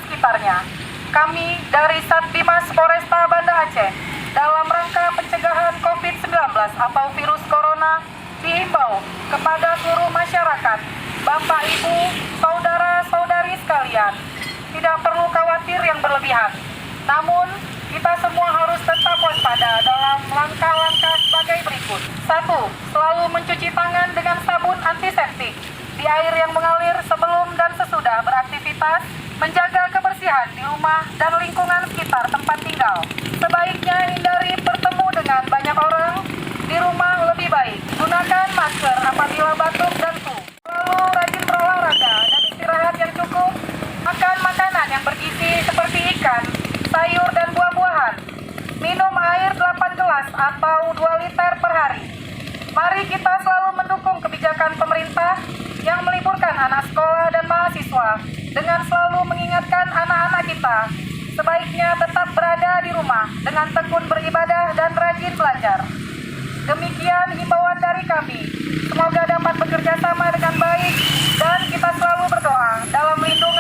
sekitarnya. Kami dari Satbimas Polresta Banda Aceh dalam rangka pencegahan COVID-19 atau virus corona dihimbau kepada seluruh masyarakat, Bapak, Ibu, saudara-saudari sekalian, tidak perlu khawatir yang berlebihan. Namun, kita semua harus tetap waspada dalam langkah-langkah sebagai berikut. 1. Selalu mencuci tangan dengan sabun antiseptik di air yang mengalir sebelum dan sesudah beraktivitas, menjaga kebersihan di rumah dan lingkungan sekitar tempat tinggal. Sebaiknya hindari bertemu dengan banyak orang, di rumah lebih baik. Gunakan masker apabila batuk dan flu. Selalu rajin berolahraga dan istirahat yang cukup. Makan makanan yang bergizi seperti ikan, sayur dan buah-buahan. Minum air 8 gelas atau 2 liter per hari. Mari kita selalu mendukung kebijakan pemerintah yang meliburkan anak sekolah dan mahasiswa dengan selalu mengingatkan anak-anak kita sebaiknya tetap berada di rumah dengan tekun beribadah dan rajin belajar. Demikian himbauan dari kami. Semoga dapat bekerja sama dengan baik dan kita selalu berdoa dalam lindungan